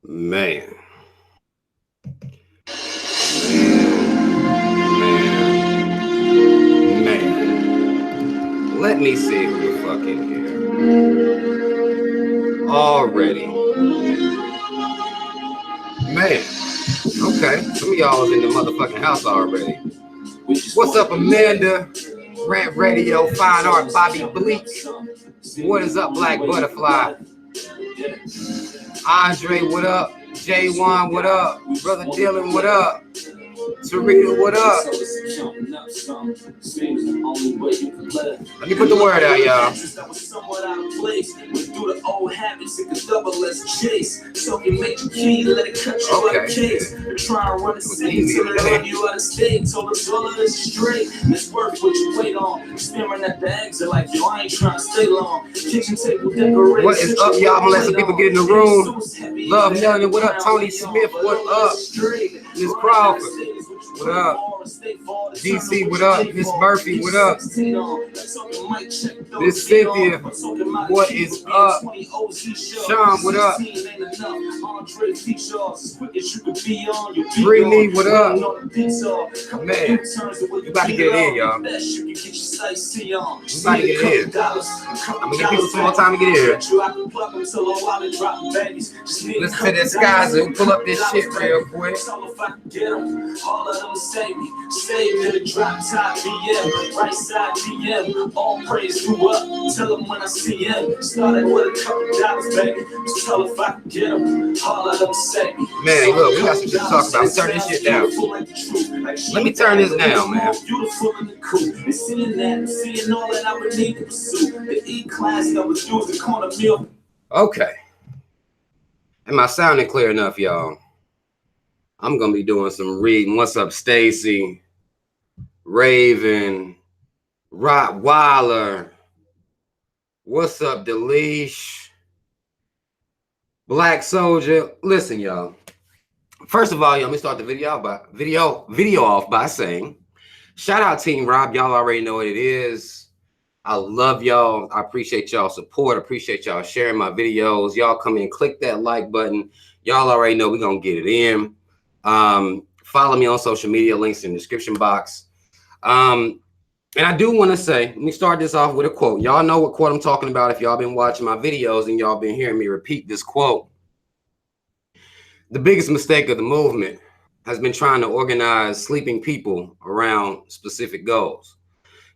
Man. Man. Let me see who the fuck in here. Already. Man. Okay. Some of y'all is in the motherfucking house already. What's up, Amanda? Rant Radio, Fine Art, Bobby Bleak. What is up, Black Butterfly? Andre, what up? J1, what up? Brother Dylan, what up? Sarita, what up? Let me put the word out, y'all. What is up, y'all? I'm gonna let some people get in the room. Love Melanie, what up? Tony Smith, what up? Miss Crawford, what up? DC, what up? Miss Murphy, what up? Miss Cynthia, what is up? Sean, what up? Brittany, what up? Man, you about to get it in, y'all. You about to get it in. I'm gonna give people some more time to get in here. Listen to this guys and pull up this shit real quick. All of them save me to the drop top BM, right side DM, all praise you up, tell them when I see him, started with a couple dollars, baby, just tell if I can get them, all of them save me. Man, look, we got some shit to talk about, let's turn this shit down. Let me turn this down, man. Beautiful and cool, and seeing that, seeing all that I would need to pursue, the E-class that was used to corner meal. Okay. Am I sounding clear enough, y'all? I'm going to be doing some reading. What's up, Stacy? Raven. Rottweiler. What's up, Delish? Black Soldier. Listen, y'all. First of all, y'all, let me start the video off by saying, shout out Team Rob. Y'all already know what it is. I love y'all. I appreciate y'all support. I appreciate y'all sharing my videos. Y'all come in, click that like button. Y'all already know we're going to get it in. Follow me on social media, links in the description box. And I do want to say, let me start this off with a quote. Y'all know what quote I'm talking about if y'all been watching my videos and y'all been hearing me repeat this quote. The biggest mistake of the movement has been trying to organize sleeping people around specific goals.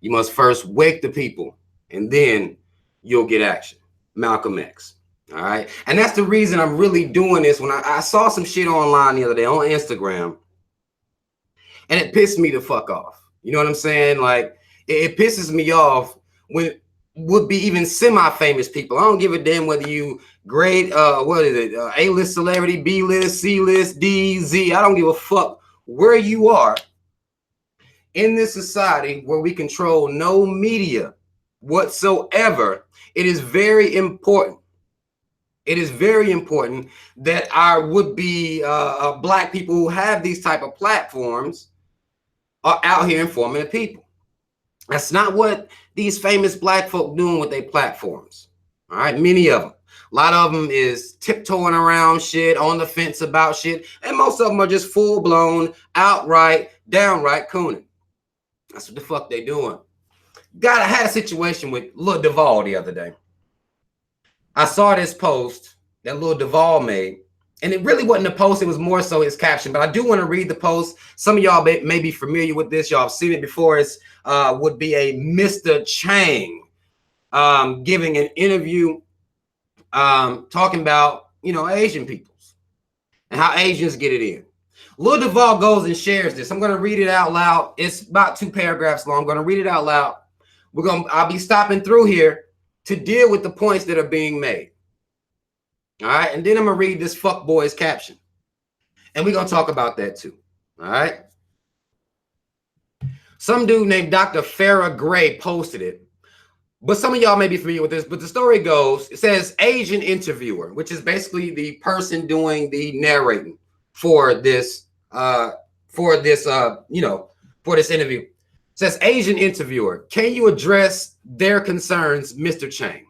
You must first wake the people and then you'll get action. Malcolm X. All right. And that's the reason I'm really doing this. When I saw some shit online the other day on Instagram and it pissed me the fuck off. You know what I'm saying? Like it pisses me off when would be even semi-famous people. I don't give a damn whether you grade, what is it? A-list celebrity, B-list, C-list, D, Z. I don't give a fuck where you are in this society where we control no media whatsoever. It is very important. It is very important that our would-be black people who have these type of platforms are out here informing the people. That's not what these famous black folk doing with their platforms. All right, many of them. A lot of them is tiptoeing around shit, on the fence about shit, and most of them are just full-blown, outright, downright cooning. That's what the fuck they doing. I had a situation with Lil Duval the other day. I saw this post that Lil Duval made, and it really wasn't a post. It was more so his caption, but I do want to read the post. Some of y'all may be familiar with this. Y'all have seen it before. It's would be a Mr. Chang giving an interview talking about, you know, Asian peoples and how Asians get it in. Lil Duval goes and shares this. I'm going to read it out loud. It's about 2 paragraphs long. I'm going to read it out loud. I'll be stopping through here to deal with the points that are being made. All right. And then I'm going to read this fuckboy's caption. And we're going to talk about that too. All right. Some dude named Dr. Farrah Gray posted it. But some of y'all may be familiar with this. But the story goes, it says Asian interviewer, which is basically the person doing the narrating for this interview. It says Asian interviewer, can you address their concerns, Mr. Chang?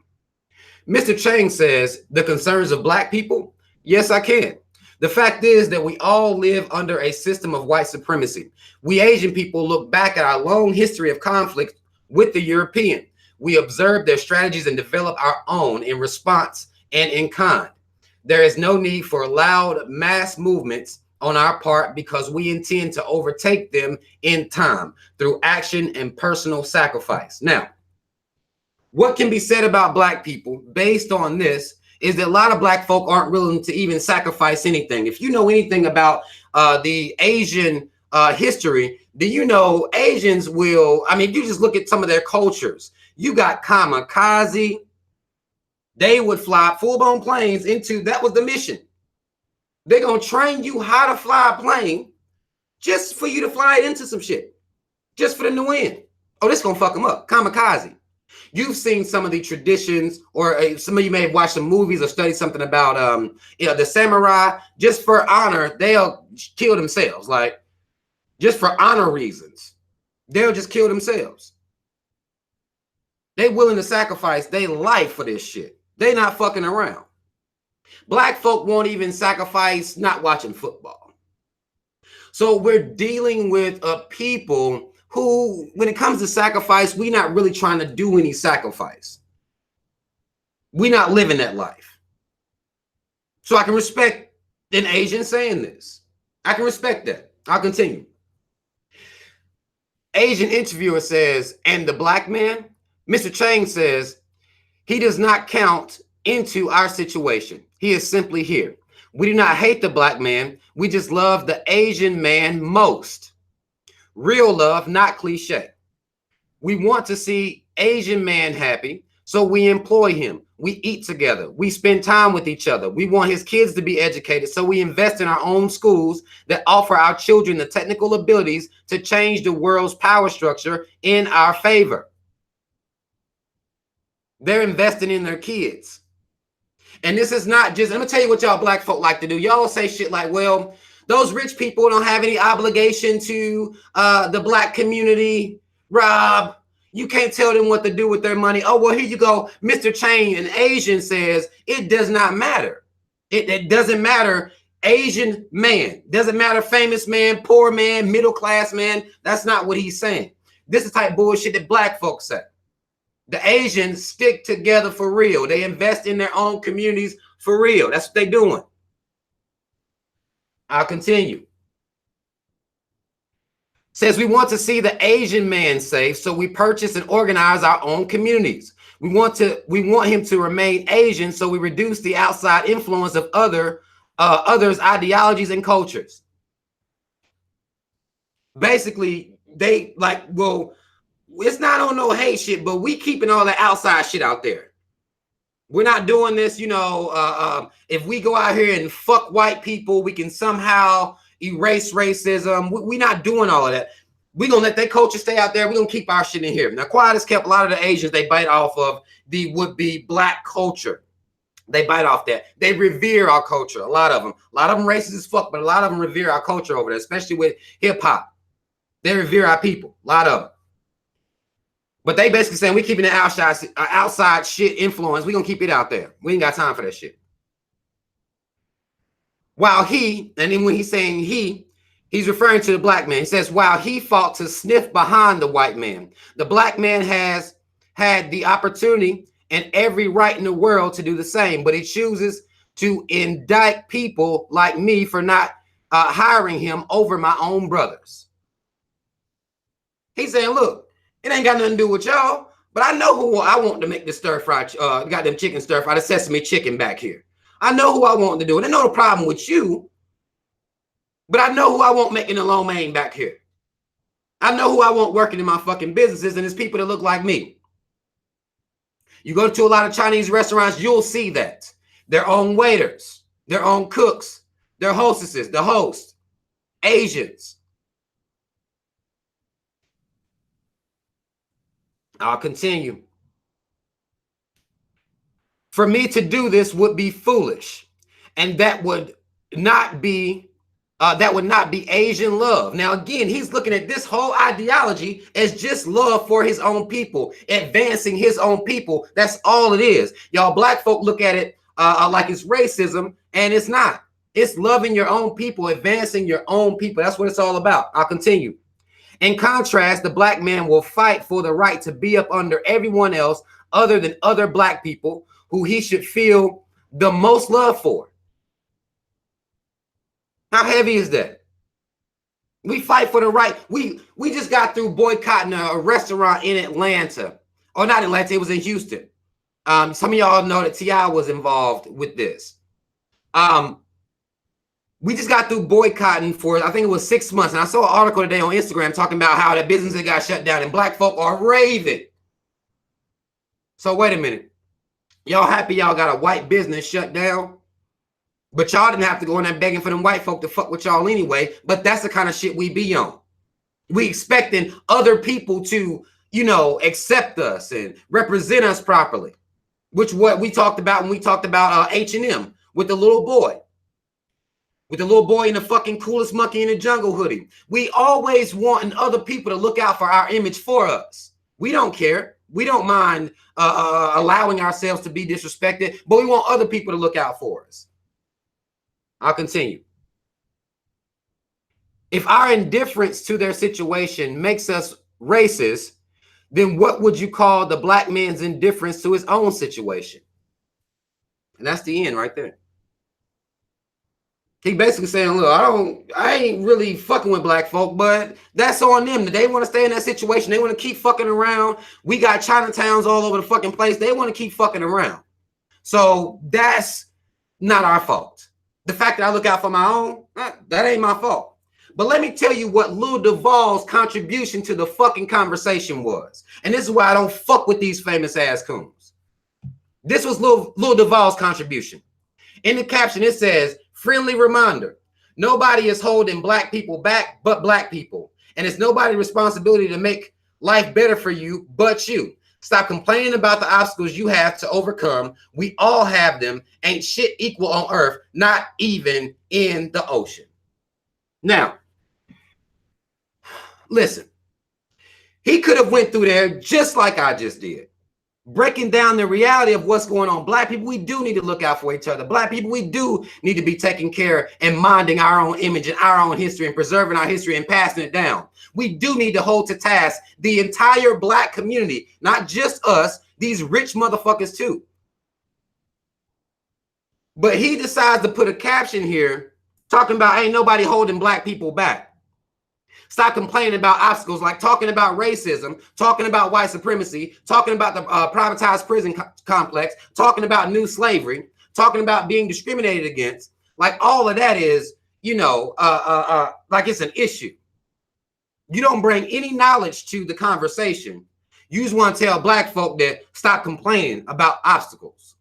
Mr. Chang says, the concerns of black people? Yes, I can. The fact is that we all live under a system of white supremacy. We Asian people look back at our long history of conflict with the European. We observe their strategies and develop our own in response and in kind. There is no need for loud mass movements on our part because we intend to overtake them in time through action and personal sacrifice. Now, what can be said about Black people based on this is that a lot of Black folk aren't willing to even sacrifice anything. If you know anything about the Asian history, do you know Asians will, I mean, you just look at some of their cultures. You got kamikaze. They would fly full-blown planes into, that was the mission. They're going to train you how to fly a plane just for you to fly it into some shit. Just for them to win. Oh, this going to fuck them up. Kamikaze. You've seen some of the traditions, or some of you may have watched some movies or studied something about the samurai. Just for honor, they'll kill themselves. Like, just for honor reasons, they'll just kill themselves. They willing to sacrifice their life for this shit. They not fucking around. Black folk won't even sacrifice not watching football. So we're dealing with a people who, when it comes to sacrifice, we're not really trying to do any sacrifice. We're not living that life. So I can respect an Asian saying this. I can respect that. I'll continue. Asian interviewer says, and the Black man, Mr. Chang says, he does not count into our situation. He is simply here. We do not hate the Black man. We just love the Asian man most. Real love, not cliche. We want to see Asian man happy, so we employ him. We eat together. We spend time with each other. We want his kids to be educated, so we invest in our own schools that offer our children the technical abilities to change the world's power structure in our favor. They're investing in their kids. And this is not just, I'm gonna tell you what y'all Black folk like to do. Y'all say shit like, well, those rich people don't have any obligation to the Black community. Rob, you can't tell them what to do with their money. Oh, well, here you go. Mr. Chain, an Asian, says it does not matter. It doesn't matter. Asian man, doesn't matter. Famous man, poor man, middle class man. That's not what he's saying. This is the type of bullshit that Black folks say. The Asians stick together for real. They invest in their own communities for real. That's what they're doing. I'll continue. Says we want to see the Asian man safe, so we purchase and organize our own communities. We want him to remain Asian, so we reduce the outside influence of others' ideologies and cultures. Basically, they like, well, it's not on no hate shit, but we keeping all the outside shit out there. We're not doing this, you know, if we go out here and fuck white people, we can somehow erase racism. We're not doing all of that. We're going to let that culture stay out there. We're going to keep our shit in here. Now, quiet as kept, a lot of the Asians, they bite off of the would-be Black culture. They bite off that. They revere our culture, a lot of them. A lot of them racist as fuck, but a lot of them revere our culture over there, especially with hip-hop. They revere our people, a lot of them. But they basically saying we keeping the outside shit influence. We're going to keep it out there. We ain't got time for that shit. While he, and then when he's saying he's referring to the Black man. He says, while he fought to sniff behind the white man, the Black man has had the opportunity and every right in the world to do the same, but he chooses to indict people like me for not hiring him over my own brothers. He's saying, look, it ain't got nothing to do with y'all, but I know who I want to make the stir-fry, goddamn chicken stir-fry, the sesame chicken back here. I know who I want to do it. I know the problem with you, but I know who I want making the lo mein back here. I know who I want working in my fucking businesses, and it's people that look like me. You go to a lot of Chinese restaurants, you'll see that. Their own waiters, their own cooks, their hostesses, the host, Asians. I'll continue. For me to do this would be foolish, and that would not be Asian love. Now, again, he's looking at this whole ideology as just love for his own people, advancing his own people. That's all it is. Y'all Black folk look at it like it's racism, and it's not. It's loving your own people, advancing your own people. That's what it's all about. I'll continue. In contrast, the black man will fight for the right to be up under everyone else other than other black people who he should feel the most love for. How heavy is that? We fight for the right. We just got through boycotting a restaurant in Atlanta. Or not Atlanta, it was in Houston. Some of y'all know that T.I. was involved with this. We just got through boycotting for, I think it was 6 months. And I saw an article today on Instagram talking about how that business got shut down and black folk are raving. So wait a minute. Y'all happy y'all got a white business shut down? But y'all didn't have to go in there begging for them white folk to fuck with y'all anyway. But that's the kind of shit we be on. We expecting other people to, you know, accept us and represent us properly. Which what we talked about when we talked about H&M with the little boy. With the little boy in the fucking coolest monkey in the jungle hoodie. We always wanting other people to look out for our image for us. We don't care. We don't mind allowing ourselves to be disrespected, but we want other people to look out for us. I'll continue. If our indifference to their situation makes us racist, then what would you call the black man's indifference to his own situation? And that's the end right there. He basically saying, look, I ain't really fucking with black folk, but that's on them. They want to stay in that situation. They want to keep fucking around. We got Chinatowns all over the fucking place. They want to keep fucking around. So that's not our fault. The fact that I look out for my own, that ain't my fault. But let me tell you what Lil Duval's contribution to the fucking conversation was. And this is why I don't fuck with these famous ass coons. This was Lil Duval's contribution. In the caption, it says, friendly reminder, nobody is holding black people back but black people. And it's nobody's responsibility to make life better for you but you. Stop complaining about the obstacles you have to overcome. We all have them. Ain't shit equal on earth, not even in the ocean. Now, listen, he could have went through there just like I just did. Breaking down the reality of what's going on. Black people, we do need to look out for each other. Black people, we do need to be taking care and minding our own image and our own history and preserving our history and passing it down. We do need to hold to task the entire black community, not just us, these rich motherfuckers too. But he decides to put a caption here talking about ain't nobody holding black people back. Stop complaining about obstacles, like talking about racism, talking about white supremacy, talking about the privatized prison complex, talking about new slavery, talking about being discriminated against. Like all of that is, you know, like it's an issue. You don't bring any knowledge to the conversation. You just want to tell black folk that stop complaining about obstacles.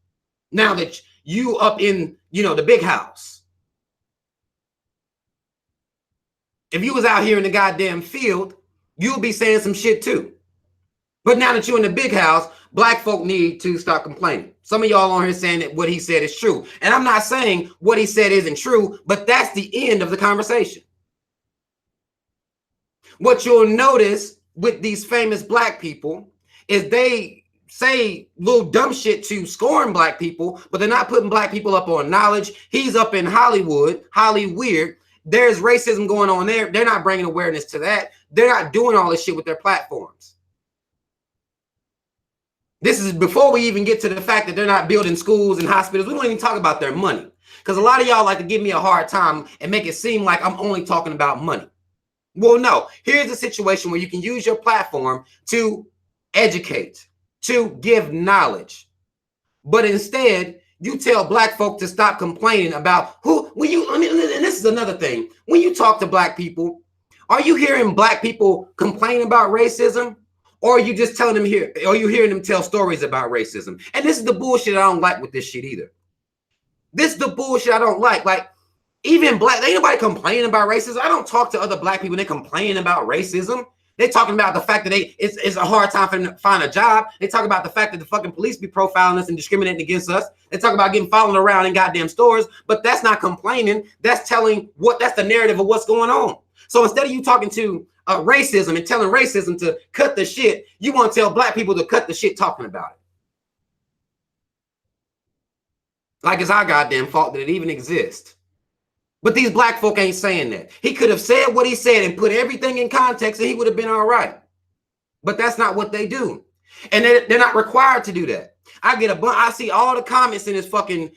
Now that you up in, you know, the big house. If you was out here in the goddamn field, you'll be saying some shit too. But now that you're in the big house, black folk need to stop complaining. Some of y'all on here saying that what he said is true. And I'm not saying what he said isn't true, but that's the end of the conversation. What you'll notice with these famous black people is they say little dumb shit to scorn black people, but they're not putting black people up on knowledge. He's up in Hollywood, Hollyweird. There's racism going on there. They're not bringing awareness to that. They're not doing all this shit with their platforms. This is before we even get to the fact that they're not building schools and hospitals. We don't even talk about their money. Because a lot of y'all like to give me a hard time and make it seem like I'm only talking about money. Well, no. Here's a situation where you can use your platform to educate, to give knowledge. But instead, you tell black folk to stop complaining about and this is another thing. When you talk to black people, are you hearing black people complain about racism? Or are you just telling them here, or you hearing them tell stories about racism? And this is the bullshit I don't like with this shit either. This is the bullshit I don't like. Like, even black, ain't nobody complaining about racism. I don't talk to other black people and they complain about racism. They're talking about the fact that it's a hard time for them to find a job. They talk about the fact that the fucking police be profiling us and discriminating against us. They talk about getting followed around in goddamn stores, but that's not complaining. That's telling that's the narrative of what's going on. So instead of you talking to racism and telling racism to cut the shit, you want to tell black people to cut the shit talking about it. Like it's our goddamn fault that it even exists. But these black folk ain't saying that. He could have said what he said and put everything in context and he would have been all right. But that's not what they do. And they're not required to do that. I see all the comments in his fucking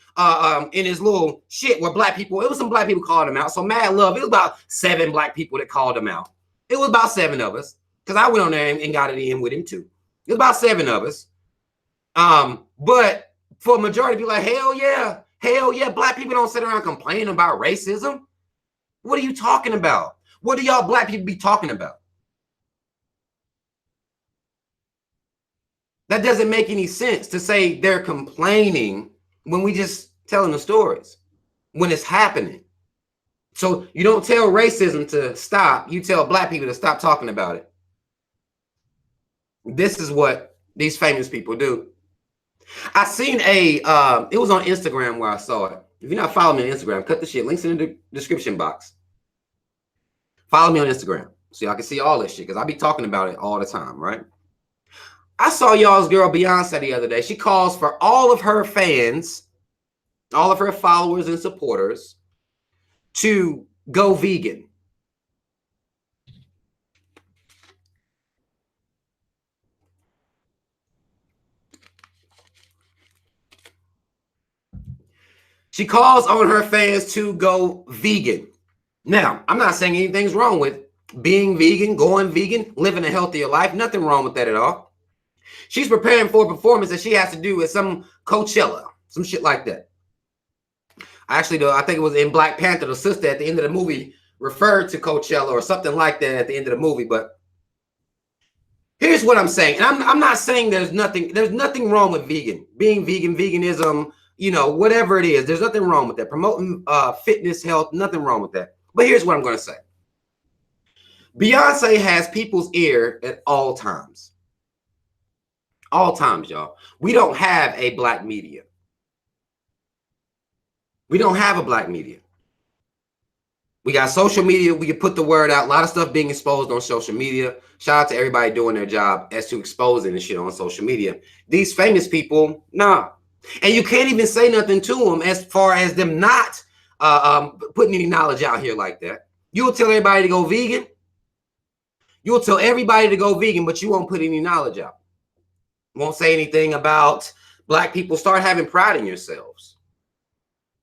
in his little shit where black people, it was some black people called him out. So mad love, it was about 7 black people that called him out. It was about 7 of us. Because I went on there and got it in with him too. It was about 7 of us. But for a majority, be like, hell yeah, black people don't sit around complaining about racism. What are you talking about? What do y'all black people be talking about? That doesn't make any sense to say they're complaining when we just telling the stories, when it's happening. So you don't tell racism to stop. You tell black people to stop talking about it. This is what these famous people do. I seen it was on Instagram where I saw it. If you're not following me on Instagram, cut the shit. Links in the description box. Follow me on Instagram so y'all can see all this shit because I be talking about it all the time, right? I saw y'all's girl Beyonce the other day. She calls for all of her fans, all of her followers and supporters to go vegan. She calls on her fans to go vegan. Now, I'm not saying anything's wrong with being vegan, going vegan, living a healthier life. Nothing wrong with that at all. She's preparing for a performance that she has to do with some Coachella, some shit like that. Actually, I think it was in Black Panther, the sister at the end of the movie referred to Coachella or something like that at the end of the movie. But here's what I'm saying. And I'm not saying there's nothing wrong with being vegan, veganism, you know, whatever it is. There's nothing wrong with that. Promoting fitness, health, nothing wrong with that. But here's what I'm going to say. Beyonce has people's ear at all times. All times, y'all. We don't have a black media. We don't have a black media. We got social media. We can put the word out. A lot of stuff being exposed on social media. Shout out to everybody doing their job as to exposing the shit on social media. These famous people, nah. And you can't even say nothing to them as far as them not putting any knowledge out here like that. You'll tell everybody to go vegan. You'll tell everybody to go vegan, but you won't put any knowledge out. Won't say anything about black people. Start having pride in yourselves.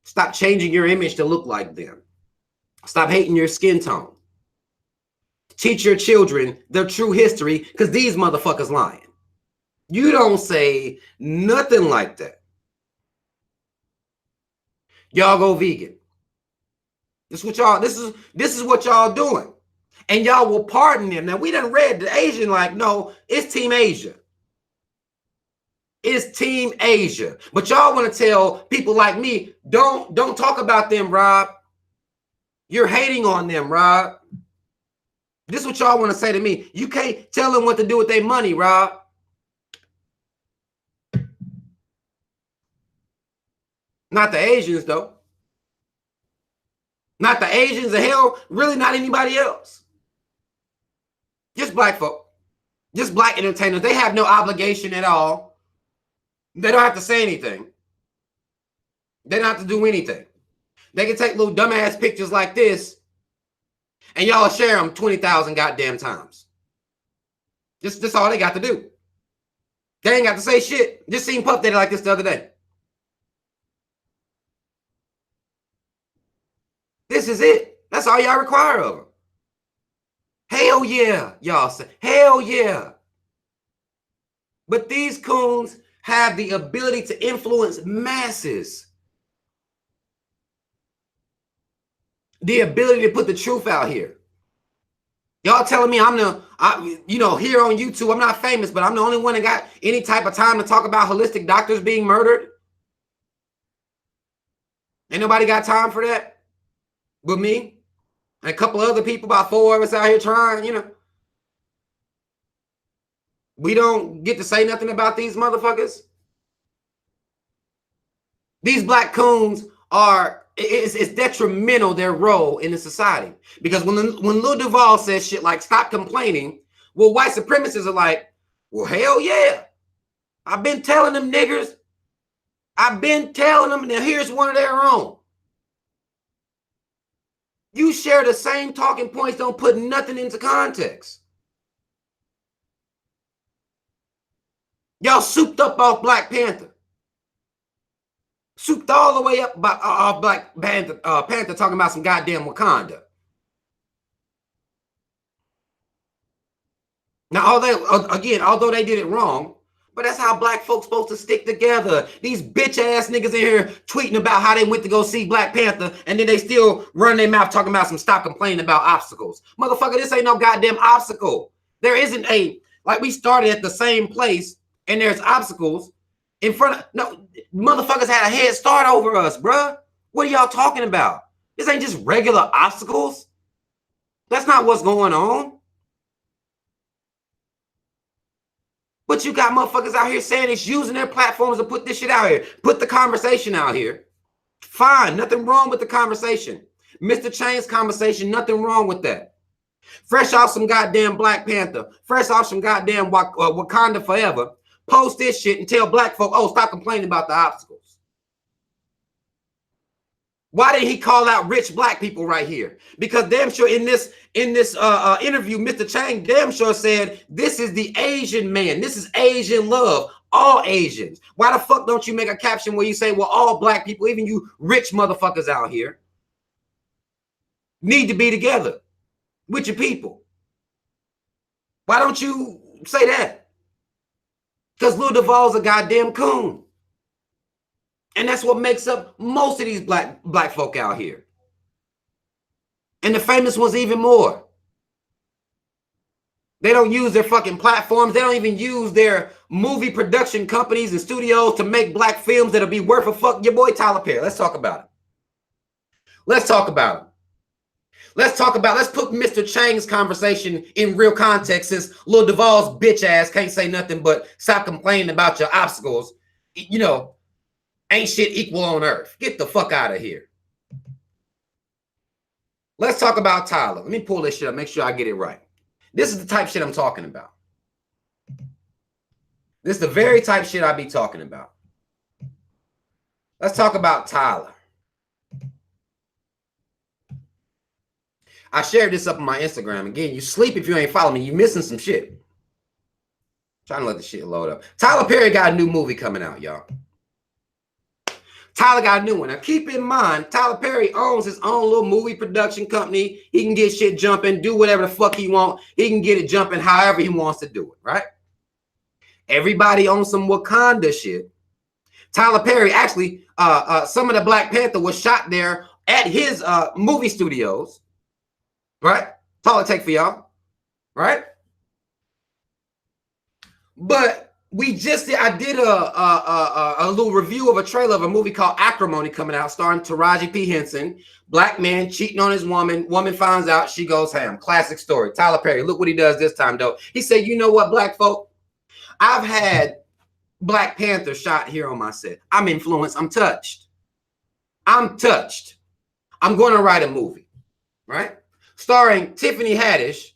Stop changing your image to look like them. Stop hating your skin tone. Teach your children their true history because these motherfuckers lying. You don't say nothing like that. Y'all go vegan. This is what y'all doing. And y'all will pardon them. Now we done read the Asian like, no, it's Team Asia. It's Team Asia. But y'all want to tell people like me, don't talk about them, Rob. You're hating on them, Rob. This is what y'all want to say to me. You can't tell them what to do with their money, Rob. Not the Asians, though. Not the Asians, the hell, really not anybody else. Just black folk. Just black entertainers. They have no obligation at all. They don't have to say anything. They don't have to do anything. They can take little dumbass pictures like this and y'all share them 20,000 goddamn times. That's all they got to do. They ain't got to say shit. Just seen Puff Daddy like this the other day. This is it. That's all y'all require of them. Hell yeah, y'all say. Hell yeah. But these coons have the ability to influence masses. The ability to put the truth out here. Y'all telling me here on YouTube, I'm not famous, but I'm the only one that got any type of time to talk about holistic doctors being murdered? Ain't nobody got time for that but me and a couple other people, about 4 of us out here trying, We don't get to say nothing about these motherfuckers. These black coons it's detrimental, their role in the society. Because when Lil Duval says shit like, stop complaining, well, white supremacists are like, well, hell yeah. I've been telling them niggers. I've been telling them, now here's one of their own. You share the same talking points, don't put nothing into context. Y'all souped up off Black Panther. Souped all the way up by Black Panther, Panther talking about some goddamn Wakanda. Now, although they did it wrong, but that's how black folks supposed to stick together. These bitch ass niggas in here tweeting about how they went to go see Black Panther, and then they still run their mouth talking about some stop complaining about obstacles. Motherfucker, this ain't no goddamn obstacle. There isn't like we started at the same place, and there's obstacles in front of, no, motherfuckers had a head start over us, bruh. What are y'all talking about? This ain't just regular obstacles. That's not what's going on. But you got motherfuckers out here saying it's using their platforms to put this shit out here. Put the conversation out here. Fine, nothing wrong with the conversation. Mr. Chain's conversation, nothing wrong with that. Fresh off some goddamn Black Panther, fresh off some goddamn Wakanda Forever, post this shit and tell black folk, oh, stop complaining about the obstacles. Why didn't he call out rich black people right here? Because damn sure in this interview, Mr. Chang damn sure said, this is the Asian man. This is Asian love. All Asians. Why the fuck don't you make a caption where you say, well, all black people, even you rich motherfuckers out here, need to be together with your people? Why don't you say that? Because Lil Duval's a goddamn coon. And that's what makes up most of these black folk out here. And the famous ones even more. They don't use their fucking platforms. They don't even use their movie production companies and studios to make black films that'll be worth a fuck. Your boy Tyler Perry. Let's talk about it. Let's talk about it. Let's put Mr. Chang's conversation in real context, since Lil Duval's bitch ass can't say nothing but stop complaining about your obstacles. You know, ain't shit equal on earth. Get the fuck out of here. Let's talk about Tyler. Let me pull this shit up, make sure I get it right. This is the type shit I'm talking about. This is the very type shit I be talking about. Let's talk about Tyler. I shared this up on my Instagram. Again, you sleep if you ain't following me. You missing some shit. Trying to let the shit load up. Tyler Perry got a new movie coming out, y'all. Tyler got a new one. Now, keep in mind, Tyler Perry owns his own little movie production company. He can get shit jumping, do whatever the fuck he wants. He can get it jumping however he wants to do it, right? Everybody owns some Wakanda shit. Tyler Perry, actually, some of the Black Panther was shot there at his movie studios, right? That's all it take for y'all, right? But I did a little review of a trailer of a movie called Acrimony coming out, starring Taraji P. Henson. Black man cheating on his woman. Woman finds out, she goes ham. Classic story. Tyler Perry, look what he does this time, though. He said, you know what, black folk? I've had Black Panther shot here on my set. I'm influenced. I'm touched. I'm touched. I'm going to write a movie, right? Starring Tiffany Haddish,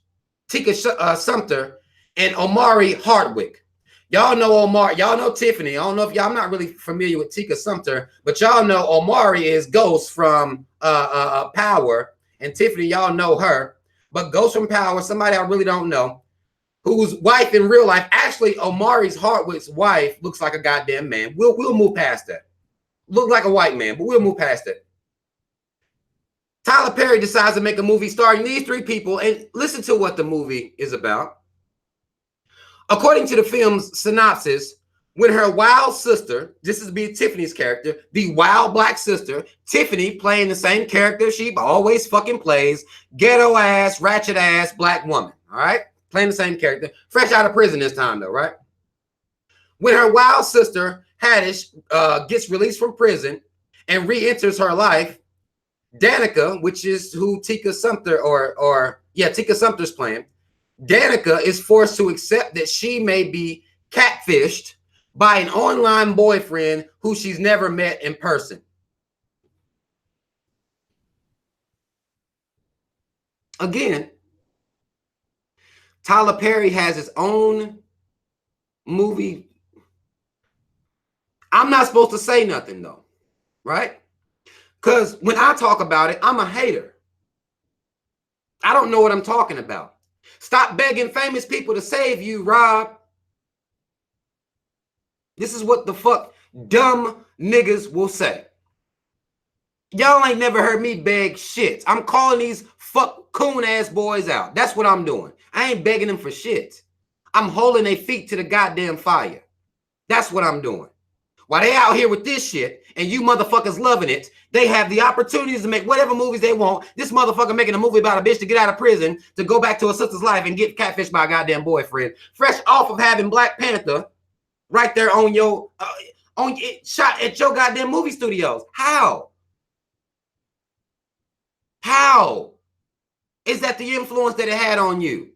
Tika Sumpter, and Omari Hardwick. Y'all know Omar. Y'all know Tiffany. I don't know if y'all, I'm not really familiar with Tika Sumpter, but y'all know Omari is Ghost from Power, and Tiffany, y'all know her. But Ghost from Power, somebody I really don't know, whose wife in real life, actually Omari's Hardwick's wife looks like a goddamn man. We'll move past that. Look like a white man, but we'll move past that. Tyler Perry decides to make a movie starring these three people, and listen to what the movie is about. According to the film's synopsis, when her wild sister, this is be Tiffany's character, the wild black sister, Tiffany playing the same character she always fucking plays, ghetto ass, ratchet ass black woman, all right? Playing the same character, fresh out of prison this time though, right? When her wild sister, Haddish, gets released from prison and re-enters her life, Danica, which is who Tika Sumpter, Tika Sumpter's playing, Danica is forced to accept that she may be catfished by an online boyfriend who she's never met in person. Again, Tyler Perry has his own movie. I'm not supposed to say nothing though, right? Because when I talk about it, I'm a hater. I don't know what I'm talking about. Stop begging famous people to save you, Rob. This is what the fuck dumb niggas will say. Y'all ain't never heard me beg shit. I'm calling these fuck coon ass boys out. That's what I'm doing. I ain't begging them for shit. I'm holding their feet to the goddamn fire. That's what I'm doing. While they out here with this shit and you motherfuckers loving it, they have the opportunities to make whatever movies they want. This motherfucker making a movie about a bitch to get out of prison, to go back to her sister's life and get catfished by a goddamn boyfriend. Fresh off of having Black Panther right there on your, shot at your goddamn movie studios. How? How is that the influence that it had on you?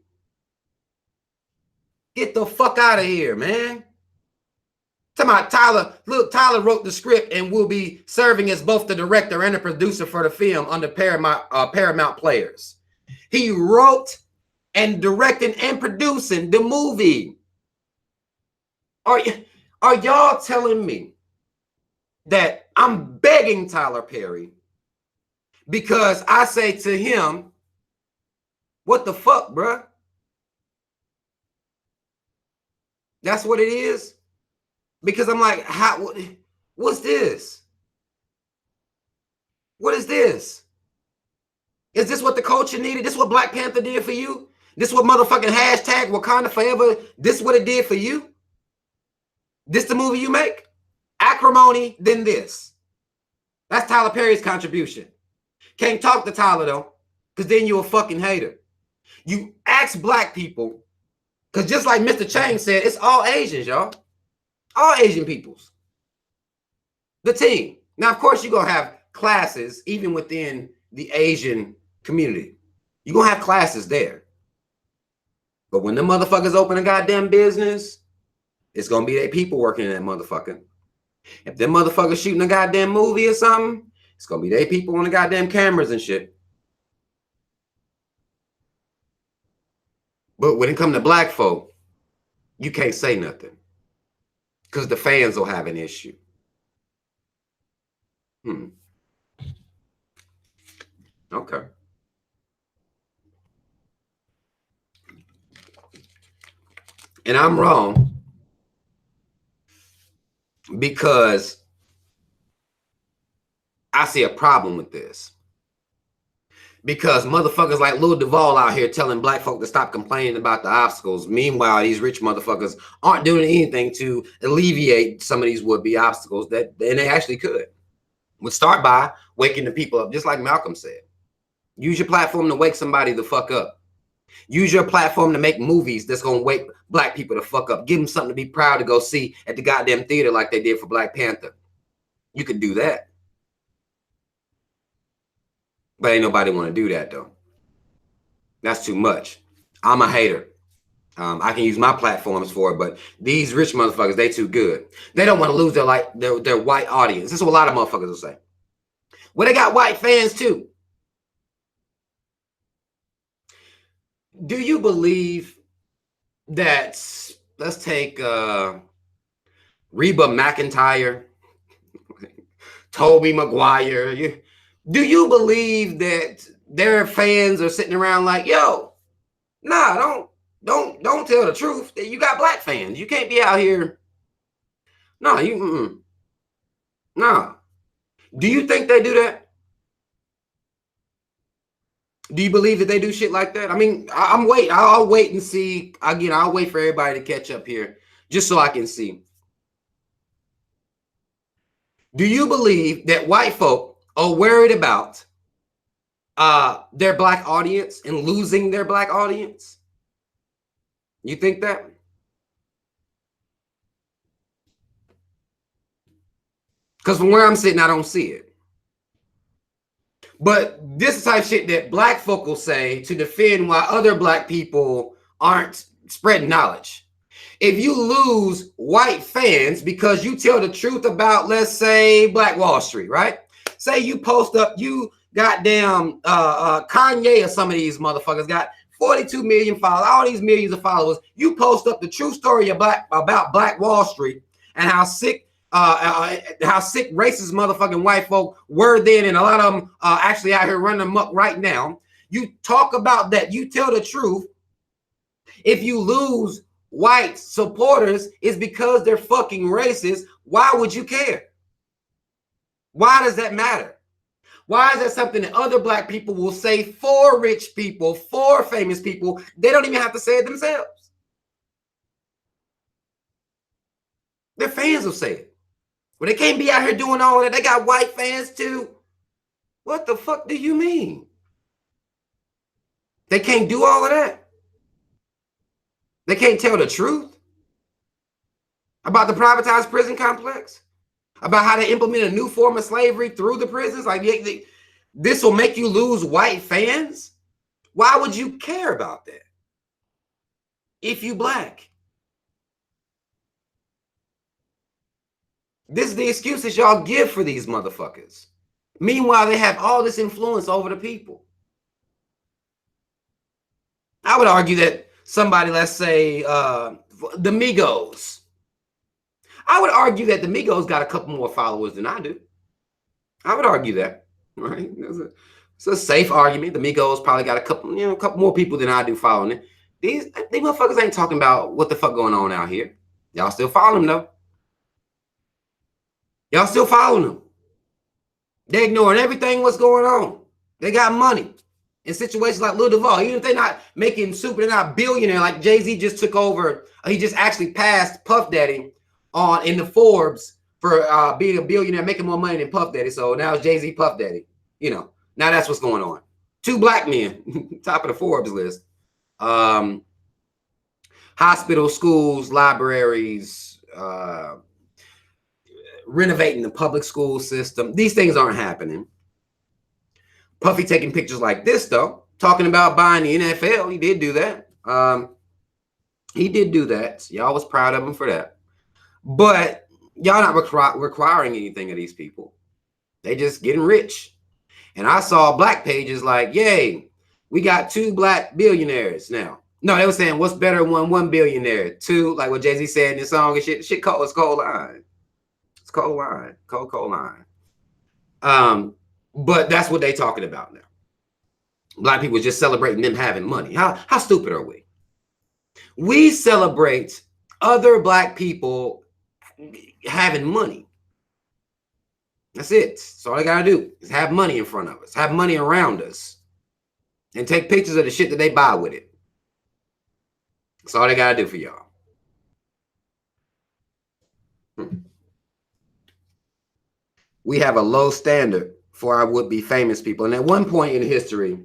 Get the fuck out of here, man. Talking about Tyler. Look, Tyler wrote the script and will be serving as both the director and the producer for the film under Paramount Players. He wrote and directed and producing the movie. Are y'all telling me that I'm begging Tyler Perry because I say to him, what the fuck, bruh? That's what it is? Because I'm like, what's this? What is this? Is this what the culture needed? This what Black Panther did for you? This what motherfucking hashtag Wakanda Forever, this what it did for you? This the movie you make? Acrimony, then this. That's Tyler Perry's contribution. Can't talk to Tyler though, because then you're a fucking hater. You ask black people, because just like Mr. Chang said, it's all Asians, y'all. All Asian peoples. The team. Now, of course, you're going to have classes even within the Asian community. You're going to have classes there. But when the motherfuckers open a goddamn business, it's going to be their people working in that motherfucker. If them motherfuckers shooting a goddamn movie or something, it's going to be their people on the goddamn cameras and shit. But when it comes to black folk, you can't say nothing. Because the fans will have an issue. Okay. And I'm wrong because I see a problem with this. Because motherfuckers like Lil Duval out here telling black folk to stop complaining about the obstacles. Meanwhile, these rich motherfuckers aren't doing anything to alleviate some of these would-be obstacles that and they actually could. Would start by waking the people up, just like Malcolm said. Use your platform to wake somebody the fuck up. Use your platform to make movies that's going to wake black people the fuck up. Give them something to be proud to go see at the goddamn theater like they did for Black Panther. You could do that. But ain't nobody want to do that, though. That's too much. I'm a hater. I can use my platforms for it, but these rich motherfuckers, they too good. They don't want to lose their white audience. This is what a lot of motherfuckers will say. Well, they got white fans, too. Do you believe that, let's take Reba McEntire, Tobey Maguire, do you believe that their fans are sitting around like, yo, nah, don't tell the truth. You got black fans. You can't be out here. No, nah. Do you think they do that? Do you believe that they do shit like that? I mean, I'm waiting. I'll wait and see. Again, I'll wait for everybody to catch up here just so I can see. Do you believe that white folk are worried about their black audience and losing their black audience? You think that? Because from where I'm sitting, I don't see it. But this is the type of shit that black folk will say to defend why other black people aren't spreading knowledge. If you lose white fans because you tell the truth about, let's say, Black Wall Street, right? Say you post up, you goddamn Kanye or some of these motherfuckers got 42 million followers, all these millions of followers. You post up the true story about Black Wall Street and how sick racist motherfucking white folk were then, and a lot of them actually out here running amok right now. You talk about that. You tell the truth. If you lose white supporters, it's because they're fucking racist. Why would you care? Why does that matter? Why is that something that other black people will say for rich people, for famous people? They don't even have to say it themselves. Their fans will say it. Well, they can't be out here doing all that. They got white fans too. What the fuck do you mean? They can't do all of that. They can't tell the truth about the privatized prison complex, about how they implement a new form of slavery through the prisons. Like, this will make you lose white fans? Why would you care about that if you black? This is the excuses y'all give for these motherfuckers. Meanwhile, they have all this influence over the people. I would argue that somebody, let's say, the Migos. I would argue that the Migos got a couple more followers than I do. I would argue that, right? It's a safe argument. The Migos probably got a couple more people than I do following it. These motherfuckers ain't talking about what the fuck going on out here. Y'all still following them though. Y'all still following them. They're ignoring everything what's going on. They got money. In situations like Lil Duval, even if they're not making super, they're not billionaire, like Jay-Z just took over. He just actually passed Puff Daddy in the Forbes for being a billionaire, making more money than Puff Daddy. So now it's Jay-Z, Puff Daddy. You know, now that's what's going on. 2 black men, top of the Forbes list. Hospitals, schools, libraries, renovating the public school system. These things aren't happening. Puffy taking pictures like this, though, talking about buying the NFL. He did do that. He did do that. Y'all was proud of him for that. But y'all not requiring anything of these people. They just getting rich. And I saw black pages like, yay, we got 2 black billionaires now. No, they were saying, what's better than one billionaire? 2, like what Jay-Z said in his song and shit. Shit cold. It's cold line. It's cold line. Cold line. But that's what they talking about now. Black people just celebrating them having money. How stupid are we? We celebrate other black people having money. That's it. That's all they gotta do is have money in front of us, have money around us, and take pictures of the shit that they buy with it. That's all they gotta do for y'all. We have a low standard for our would-be famous people. And at one point in history,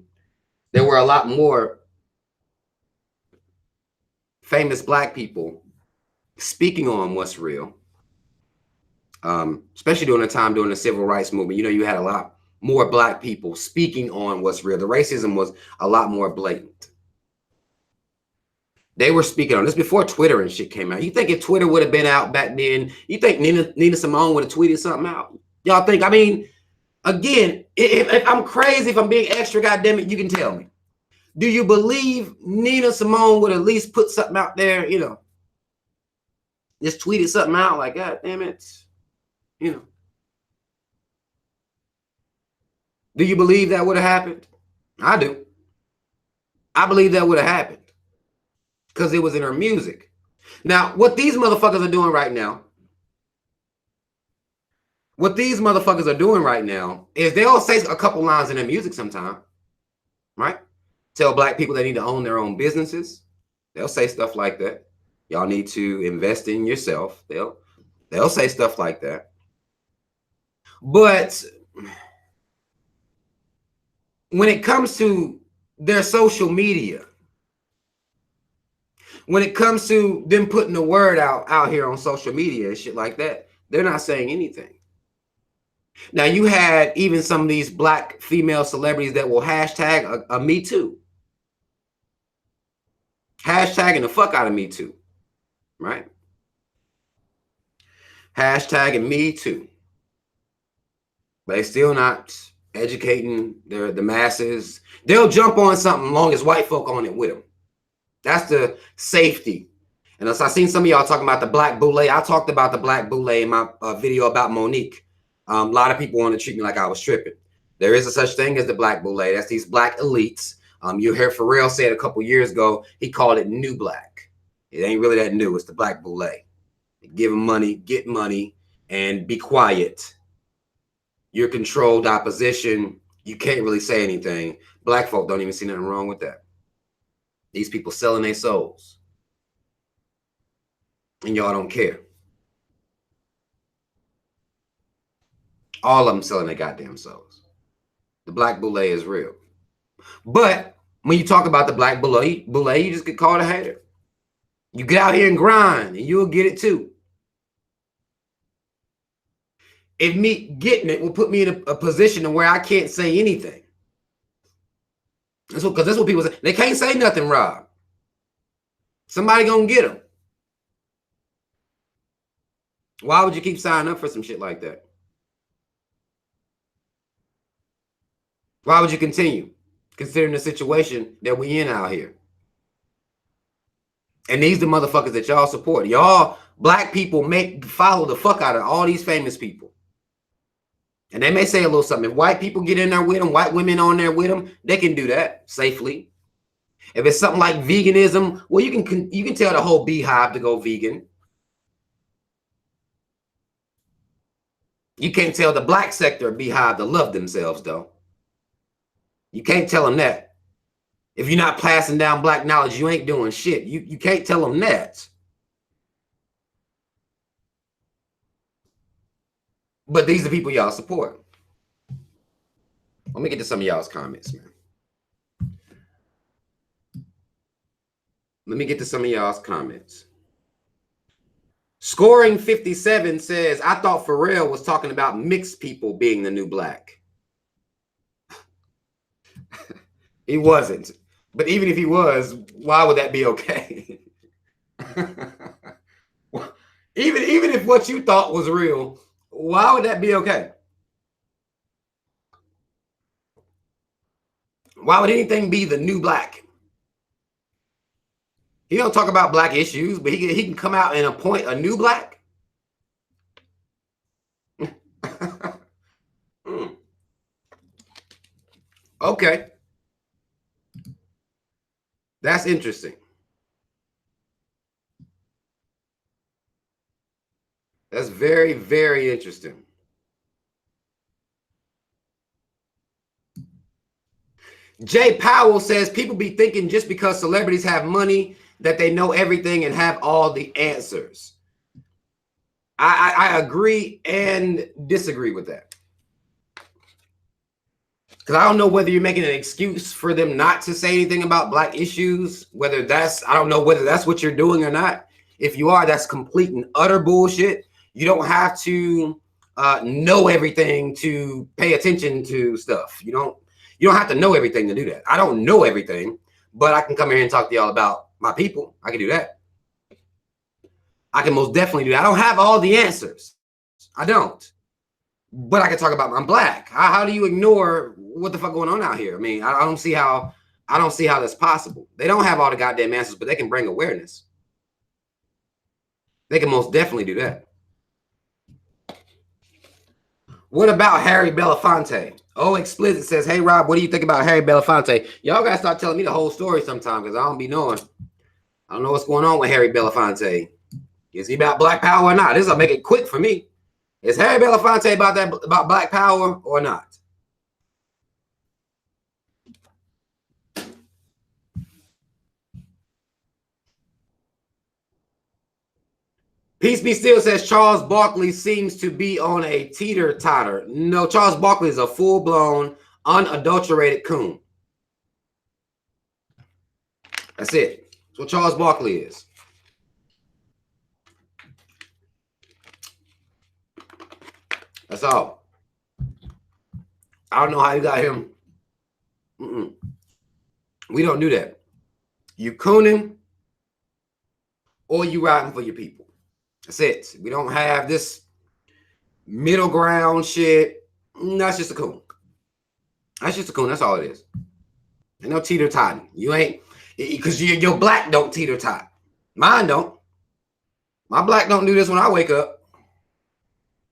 there were a lot more famous black people speaking on what's real, especially during the civil rights movement. You know, you had a lot more black people speaking on what's real. The racism was a lot more blatant. They were speaking on this before Twitter and shit came out. You think if Twitter would have been out back then, you think Nina Simone would have tweeted something out? Y'all think, I mean, again, if I'm crazy, if I'm being extra, goddamn it, you can tell me. Do you believe Nina Simone would at least put something out there, you know, just tweeted something out like, God damn it, you know? Do you believe that would have happened? I do. I believe that would have happened because it was in her music. Now, what these motherfuckers are doing right now, is they'll say a couple lines in their music sometime, right? Tell black people they need to own their own businesses. They'll say stuff like that. Y'all need to invest in yourself. They'll say stuff like that. But when it comes to their social media, when it comes to them putting the word out here on social media and shit like that, they're not saying anything. Now, you had even some of these black female celebrities that will hashtag a Me Too. Hashtagging the fuck out of Me Too, right? Hashtagging Me Too. But they still not educating the masses. They'll jump on something long as white folk on it with them. That's the safety. And as I seen some of y'all talking about the black boule, I talked about the black boule in my video about Monique. A lot of people want to treat me like I was tripping. There is a such thing as the black boule. That's these black elites. You heard Pharrell say it a couple years ago. He called it new black. It ain't really that new. It's the black boule. Give them money, get money, and be quiet. You're controlled opposition. You can't really say anything. Black folk don't even see nothing wrong with that. These people selling their souls. And y'all don't care. All of them selling their goddamn souls. The black boule is real. But when you talk about the black boule, you just get called a hater. You get out here and grind, and you'll get it too. If me getting it will put me in a position where I can't say anything. Because that's what people say. They can't say nothing, Rob. Somebody gonna get them. Why would you keep signing up for some shit like that? Why would you continue, considering the situation that we in out here? And these the motherfuckers that y'all support. Y'all black people follow the fuck out of all these famous people. And they may say a little something. If white people get in there with them, white women on there with them, they can do that safely. If it's something like veganism, well, you can tell the whole beehive to go vegan. You can't tell the black sector of beehive to love themselves, though. You can't tell them that. If you're not passing down black knowledge, you ain't doing shit. You can't tell them that. But these are the people y'all support. Let me get to some of y'all's comments, man. Let me get to some of y'all's comments. Scoring 57 says, I thought Pharrell was talking about mixed people being the new black. He wasn't. But even if he was, why would that be okay? even if what you thought was real, why would that be okay? Why would anything be the new black? He don't talk about black issues, but he can come out and appoint a new black. Okay. That's interesting. That's very, very interesting. Jay Powell says people be thinking just because celebrities have money that they know everything and have all the answers. I agree and disagree with that. Because I don't know whether you're making an excuse for them not to say anything about black issues, I don't know whether that's what you're doing or not. If you are, that's complete and utter bullshit. You don't have to know everything to pay attention to stuff. You don't have to know everything to do that. I don't know everything, but I can come here and talk to y'all about my people. I can do that. I can most definitely do that. I don't have all the answers. I don't. But I can talk about I'm black. How do you ignore what the fuck going on out here? I mean, I don't see how that's possible. They don't have all the goddamn answers, but they can bring awareness. They can most definitely do that. What about Harry Belafonte? Oh, Explicit says, hey, Rob, what do you think about Harry Belafonte? Y'all got to start telling me the whole story sometime because I don't be knowing. I don't know what's going on with Harry Belafonte. Is he about black power or not? This will make it quick for me. Is Harry Belafonte about black power or not? Peace Be Still says Charles Barkley seems to be on a teeter-totter. No, Charles Barkley is a full-blown, unadulterated coon. That's it. That's what Charles Barkley is. That's all. I don't know how you got him. We don't do that. You cooning or you riding for your people. That's it. We don't have this middle ground shit. That's just a coon. That's just a coon. That's all it is. Ain't no teeter-totting. You ain't, because your black don't teeter-tot. Mine don't. My black don't do this when I wake up.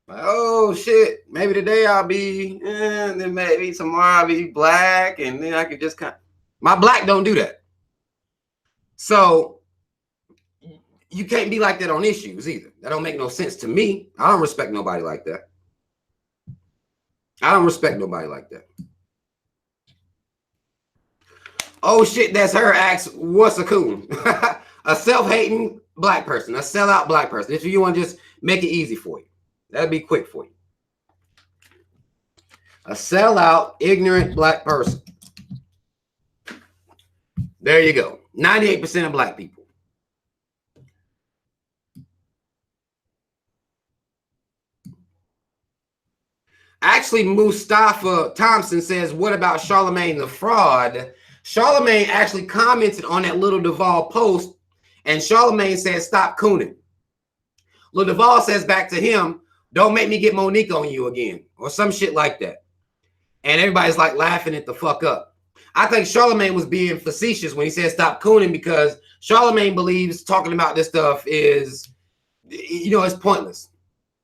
Like, oh shit, maybe today I'll be, and then maybe tomorrow I'll be black, and then I could just kind of, my black don't do that. So you can't be like that on issues either. That don't make no sense to me. I don't respect nobody like that. I don't respect nobody like that. Oh shit, that's her. Asks, what's a coon? A self-hating black person, a sellout black person. If you want to just make it easy for you, that'd be quick for you. A sellout, ignorant black person. There you go. 98% of black people. Actually, Mustafa Thompson says, what about Charlemagne the fraud? Charlemagne actually commented on that Little Duval post, and Charlemagne said, stop cooning. Little Duval says back to him, don't make me get Monique on you again, or some shit like that. And everybody's like laughing it the fuck up. I think Charlemagne was being facetious when he said stop cooning, because Charlemagne believes talking about this stuff is, you know, it's pointless.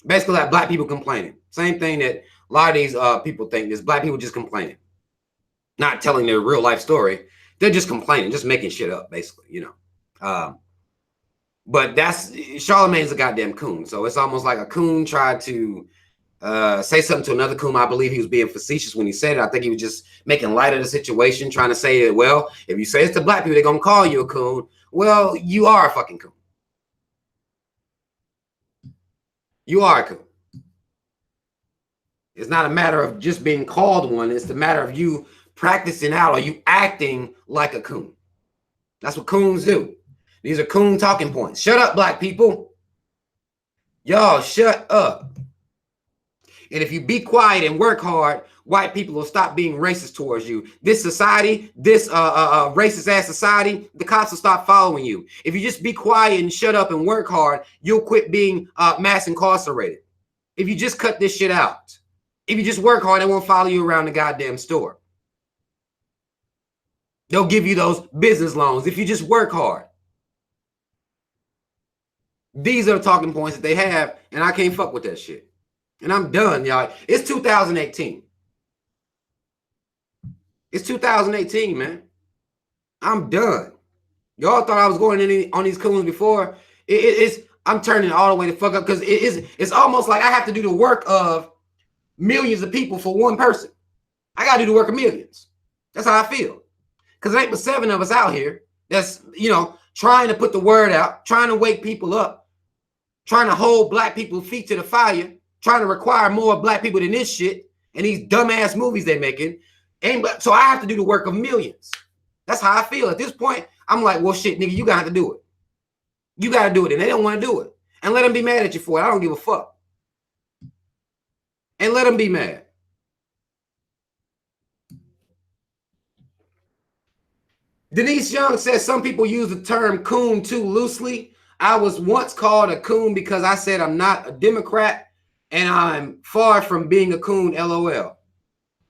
Basically, like black people complaining. Same thing that a lot of these people think is black people just complaining, not telling their real life story. They're just complaining, just making shit up, basically, you know. But that's, Charlemagne's a goddamn coon. So it's almost like a coon tried to say something to another coon. I believe he was being facetious when he said it. I think he was just making light of the situation, trying to say that, well, if you say it's to black people, they're gonna call you a coon. Well, you are a fucking coon. You are a coon. It's not a matter of just being called one. It's the matter of you practicing out, or you acting like a coon. That's what coons do. These are coon talking points. Shut up, black people. Y'all shut up. And if you be quiet and work hard, white people will stop being racist towards you. This society, this racist ass society, the cops will stop following you. If you just be quiet and shut up and work hard, you'll quit being mass incarcerated. If you just cut this shit out. If you just work hard, they won't follow you around the goddamn store. They'll give you those business loans if you just work hard. These are the talking points that they have, and I can't fuck with that shit. And I'm done, y'all. It's 2018. It's 2018, man. I'm done. Y'all thought I was going in on these coons before. I'm turning all the way the fuck up, because it's almost like I have to do the work of millions of people for one person. I got to do the work of millions. That's how I feel. Because there ain't but 7 of us out here that's, you know, trying to put the word out, trying to wake people up, trying to hold black people's feet to the fire, trying to require more black people than this shit and these dumbass movies they're making. So I have to do the work of millions. That's how I feel. At this point, I'm like, well, shit, nigga, you got to do it. You got to do it. And they don't want to do it. And let them be mad at you for it. I don't give a fuck. And let them be mad. Denise Young says some people use the term coon too loosely. I was once called a coon because I said I'm not a Democrat and I'm far from being a coon, LOL. Well,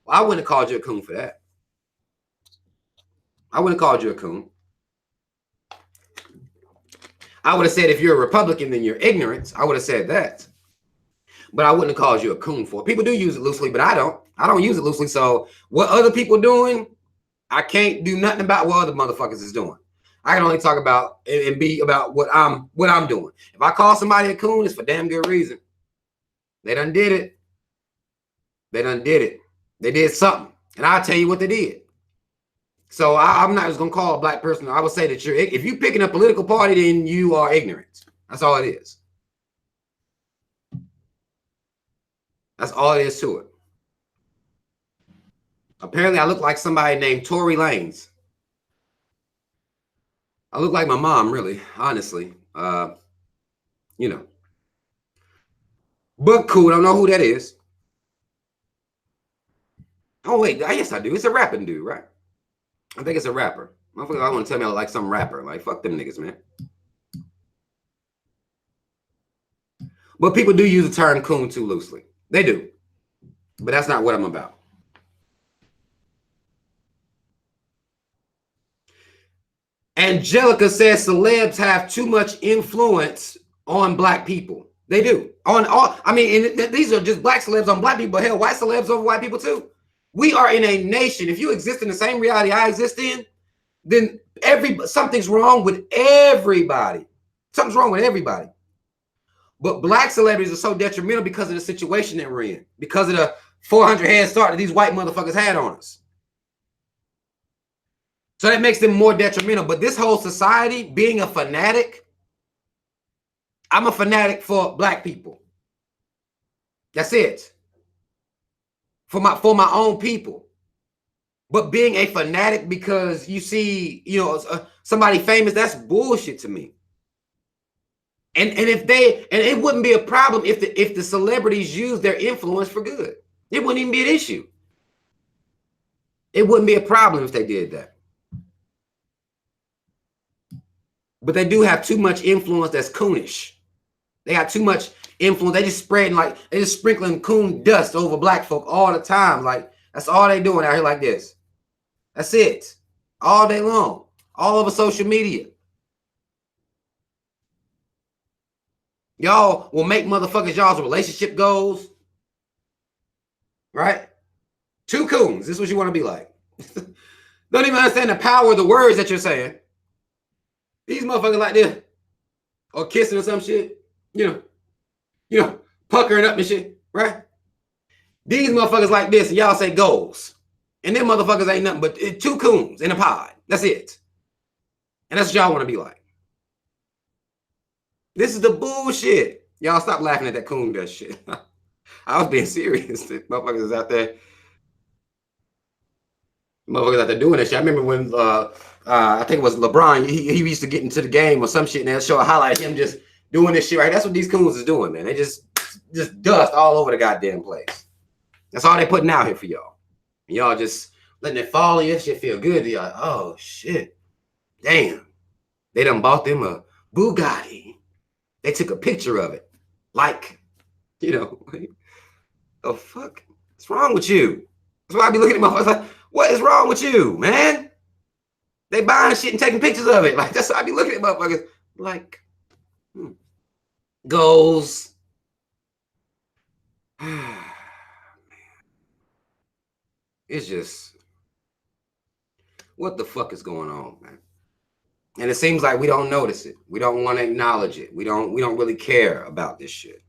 I wouldn't have called you a coon for that. I wouldn't have called you a coon. I would have said if you're a Republican, then you're ignorant. I would have said that. But I wouldn't have called you a coon for it. People do use it loosely, but I don't. I don't use it loosely. So what other people doing, I can't do nothing about what other motherfuckers is doing. I can only talk about and be about what I'm doing. If I call somebody a coon, it's for damn good reason. They done did it. They done did it. They did something. And I'll tell you what they did. So I'm not just going to call a black person. I would say that if you're picking a political party, then you are ignorant. That's all it is. That's all it is to it. Apparently, I look like somebody named Tory Lanez. I look like my mom, really, honestly. You know. But cool, I don't know who that is. Oh, wait, I guess I do. It's a rapping dude, right? I think it's a rapper. I want to tell me I look like some rapper. Like, fuck them niggas, man. But people do use the term coon too loosely. They do. But that's not what I'm about. Angelica says celebs have too much influence on black people. They do. On all, I mean, and these are just black celebs on black people. Hell, white celebs over white people too. We are in a nation. If you exist in the same reality I exist in, then something's wrong with everybody. Something's wrong with everybody. But black celebrities are so detrimental because of the situation that we're in, because of the 400 head start that these white motherfuckers had on us. So that makes them more detrimental. But this whole society being a fanatic, I'm a fanatic for black people. That's it. For my own people. But being a fanatic because you see, somebody famous, that's bullshit to me. And it wouldn't be a problem if the celebrities use their influence for good. It wouldn't even be an issue. It wouldn't be a problem if they did that. But they do have too much influence that's coonish. They got too much influence. They just sprinkling coon dust over black folk all the time. Like, that's all they doing out here like this. That's it. All day long. All over social media. Y'all will make motherfuckers y'all's relationship goals. Right? 2 coons. This is what you want to be like. Don't even understand the power of the words that you're saying. These motherfuckers like this. Or kissing or some shit. Puckering up and shit. Right? These motherfuckers like this and y'all say goals. And them motherfuckers ain't nothing but 2 coons in a pod. That's it. And that's what y'all want to be like. This is the bullshit. Y'all stop laughing at that coon dust shit. I was being serious. Motherfuckers is out there. Motherfuckers out there doing that shit. I remember when I think it was LeBron, he used to get into the game or some shit and they'll show a highlight of him just doing this shit, right? That's what these coons is doing, man. They just dust all over the goddamn place. That's all they putting out here for y'all. And y'all just letting it fall and your shit feel good. You're like, oh shit. Damn. They done bought them a Bugatti. They took a picture of it. Like, the fuck? What's wrong with you? That's why I be looking at my motherfuckers like, what is wrong with you, man? They buying shit and taking pictures of it. Like, that's why I be looking at motherfuckers like, goals. It's just, what the fuck is going on, man? And it seems like we don't notice it. We don't want to acknowledge it. We don't really care about this shit.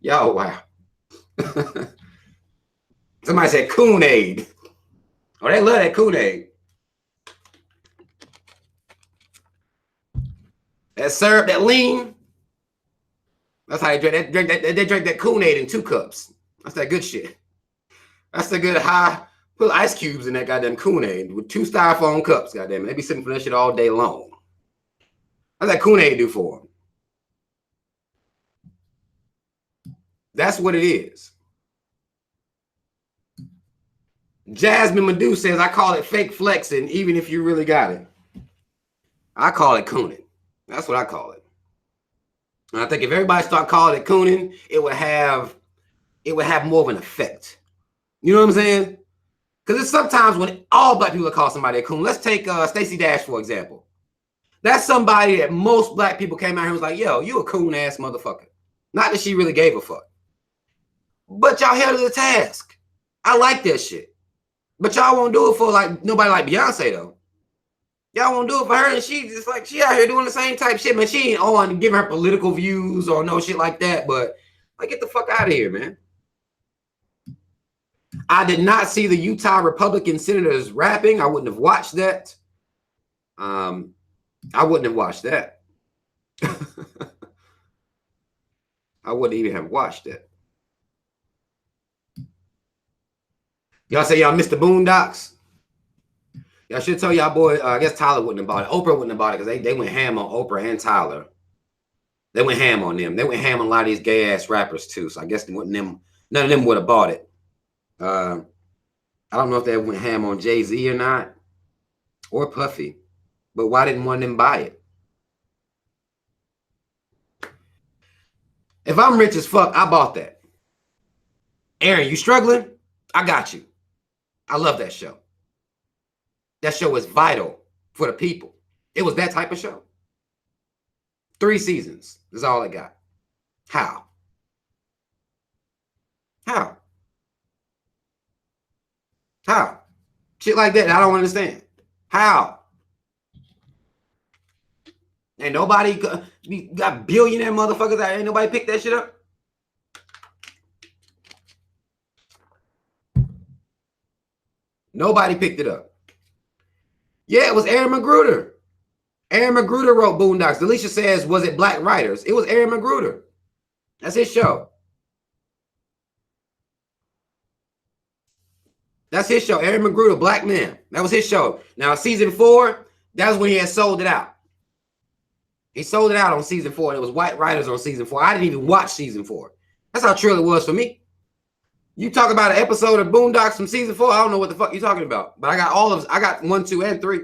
Yo, wow. Somebody said Coon-Aid. Oh, they love that Coon-Aid. That syrup, that lean. That's how they drink that. They drink that Coon-Aid in 2 cups. That's that good shit. That's the good high. Put ice cubes in that goddamn Coon-Aid with 2 styrofoam cups. Goddamn it. They be sitting for that shit all day long. How's that Coon-Aid do for them? That's what it is. Jasmine Madu says, I call it fake flexing, even if you really got it. I call it cooning. That's what I call it. And I think if everybody start calling it cooning, it would have more of an effect. You know what I'm saying? Because it's sometimes when all black people call somebody a coon. Let's take Stacey Dash, for example. That's somebody that most black people came out here and was like, yo, you a coon ass motherfucker. Not that she really gave a fuck. But y'all held to the task. I like that shit. But y'all won't do it for like nobody like Beyonce though. Y'all won't do it for her, and she just like she out here doing the same type shit, man. She ain't on giving her political views or no shit like that. But like, get the fuck out of here, man. I did not see the Utah Republican senators rapping. I wouldn't have watched that. I wouldn't have watched that. I wouldn't even have watched that. Y'all say y'all missed the Boondocks? Y'all should tell y'all boy, I guess Tyler wouldn't have bought it. Oprah wouldn't have bought it because they went ham on Oprah and Tyler. They went ham on them. They went ham on a lot of these gay ass rappers too. So I guess none of them would have bought it. I don't know if they went ham on Jay-Z or not, or Puffy. But why didn't one of them buy it? If I'm rich as fuck, I bought that. Aaron, you struggling? I got you. I love that show. That show is vital for the people. It was that type of show. 3 seasons. That's all it got. How? How? How? Shit like that, I don't understand. How? Ain't nobody got billionaire motherfuckers out. Ain't nobody picked that shit up. Nobody picked it up. Yeah, it was Aaron Magruder. Aaron Magruder wrote Boondocks. Delisha says, was it black writers? It was Aaron Magruder. That's his show. That's his show. Aaron Magruder, Black Man. That was his show. Now, season 4, that was when he had sold it out. He sold it out on season 4. And it was white writers on season 4. I didn't even watch season 4. That's how true it was for me. You talk about an episode of Boondocks from season 4, I don't know what the fuck you're talking about. But I got all of them. I got 1, 2, and 3.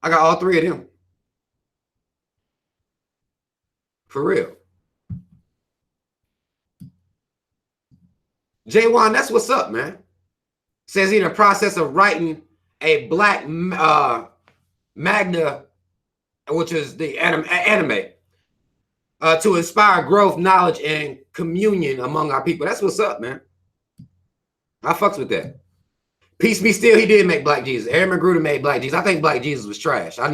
I got all 3 of them. For real. J1, that's what's up, man. Says he's in the process of writing a black Magna, which is the anime, to inspire growth, knowledge, and communion among our people. That's what's up, man. I fucks with that. Peace be still, he did make Black Jesus. Aaron Magruder made Black Jesus. I think Black Jesus was trash. I